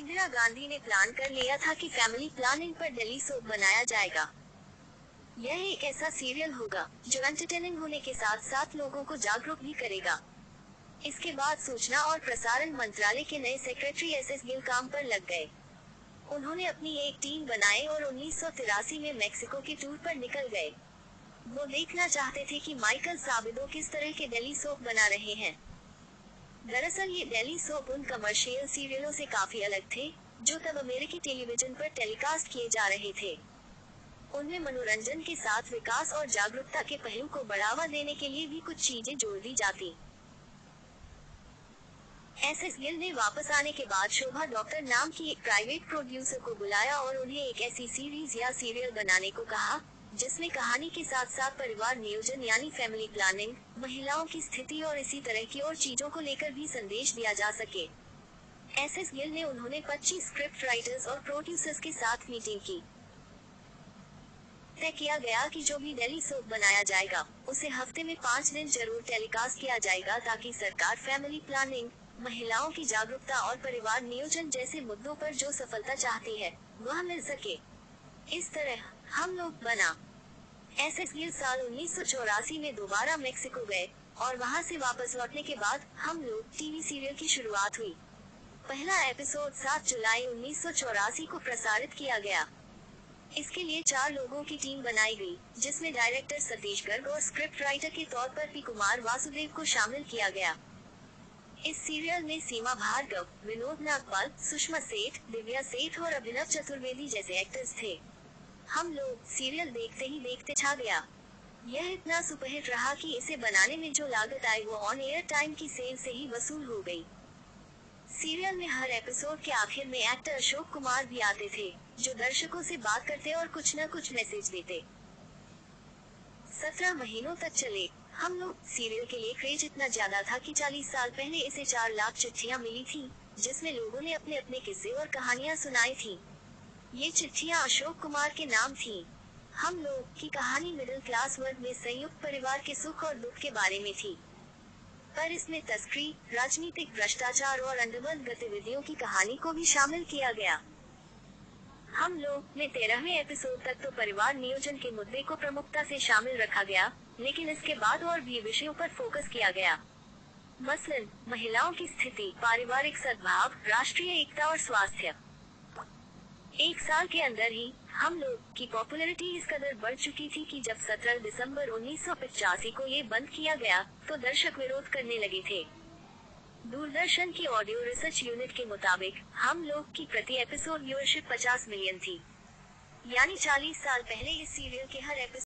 इंदिरा गांधी ने प्लान कर लिया था कि फैमिली प्लानिंग पर डेली सोप बनाया जाएगा। यह एक ऐसा सीरियल होगा जो एंटरटेनिंग होने के साथ साथ लोगों को जागरूक भी करेगा। इसके बाद सूचना और प्रसारण मंत्रालय के नए सेक्रेटरी एस गिल काम पर लग गए। उन्होंने अपनी एक टीम बनाई और 1983 में मेक्सिको के टूर पर निकल गए। वो देखना चाहते थे कि माइकल साबिदो किस तरह के डेली सोप बना रहे हैं। दरअसल ये डेली सोप उन कमर्शियल सीरियलों से काफी अलग थे जो तब अमेरिकी टेलीविजन पर टेलीकास्ट किए जा रहे थे। उनमें मनोरंजन के साथ विकास और जागरूकता के पहलू को बढ़ावा देने के लिए भी कुछ चीजें जोड़ दी जाती। एस गिल ने वापस आने के बाद शोभा डॉक्टर नाम की एक प्राइवेट प्रोड्यूसर को बुलाया और उन्हें एक ऐसी सीरीज या सीरियल बनाने को कहा जिसमें कहानी के साथ साथ परिवार नियोजन यानी फैमिली प्लानिंग, महिलाओं की स्थिति और इसी तरह की और चीजों को लेकर भी संदेश दिया जा सके। एस गिल ने उन्होंने 25 स्क्रिप्ट राइटर्स और प्रोड्यूसर्स के साथ मीटिंग की। तय किया गया कि जो भी डेली सोप बनाया जाएगा उसे हफ्ते में 5 दिन जरूर टेलीकास्ट किया जाएगा ताकि सरकार फैमिली प्लानिंग, महिलाओं की जागरूकता और परिवार नियोजन जैसे मुद्दों पर जो सफलता चाहती है वह मिल सके। इस तरह हम लोग बना। एस गिल साल 1984 में दोबारा मेक्सिको गए और वहां से वापस लौटने के बाद हम लोग टीवी सीरियल की शुरुआत हुई। पहला एपिसोड 7 जुलाई 1984 को प्रसारित किया गया। इसके लिए 4 लोगों की टीम बनाई गई जिसमें डायरेक्टर सतीश गर्ग और स्क्रिप्ट राइटर के तौर पर पी कुमार वासुदेव को शामिल किया गया। इस सीरियल में सीमा भार्गव, विनोद नागपाल, सुषमा सेठ, दिव्या सेठ और अभिनव चतुर्वेदी जैसे एक्टर्स थे। हम लोग सीरियल देखते ही देखते छा गया। यह इतना सुपरहिट रहा कि इसे बनाने में जो लागत आई वो ऑन एयर टाइम की सेल से ही वसूल हो गई। सीरियल में हर एपिसोड के आखिर में एक्टर अशोक कुमार भी आते थे जो दर्शकों से बात करते और कुछ न कुछ मैसेज देते। 17 महीनों तक चले हम लोग सीरियल के लिए क्रेज इतना ज्यादा था कि 40 साल पहले इसे 4 लाख चिट्ठियां मिली थी जिसमें लोगों ने अपने अपने किस्से और कहानियां सुनाई थी। ये चिट्ठियां अशोक कुमार के नाम थी। हम लोग की कहानी मिडिल क्लास वर्ग में संयुक्त परिवार के सुख और दुख के बारे में थी, पर इसमें तस्करी, राजनीतिक भ्रष्टाचार और अंडरवर्ल्ड गतिविधियों की कहानी को भी शामिल किया गया। हम लोग में 13वें एपिसोड तक तो परिवार नियोजन के मुद्दे को प्रमुखता से शामिल रखा गया, लेकिन इसके बाद और भी विषयों पर फोकस किया गया। मसलन महिलाओं की स्थिति, पारिवारिक सद्भाव, राष्ट्रीय एकता और स्वास्थ्य। एक साल के अंदर ही हम लोग की पॉपुलैरिटी इस कदर बढ़ चुकी थी कि जब 17 दिसंबर 1985 को ये बंद किया गया तो दर्शक विरोध करने लगे थे। दूरदर्शन की ऑडियो रिसर्च यूनिट के मुताबिक हम लोग की प्रति एपिसोड व्यूअरशिप 50 मिलियन थी। यानी 40 साल पहले इस सीरियल के हर एपिसोड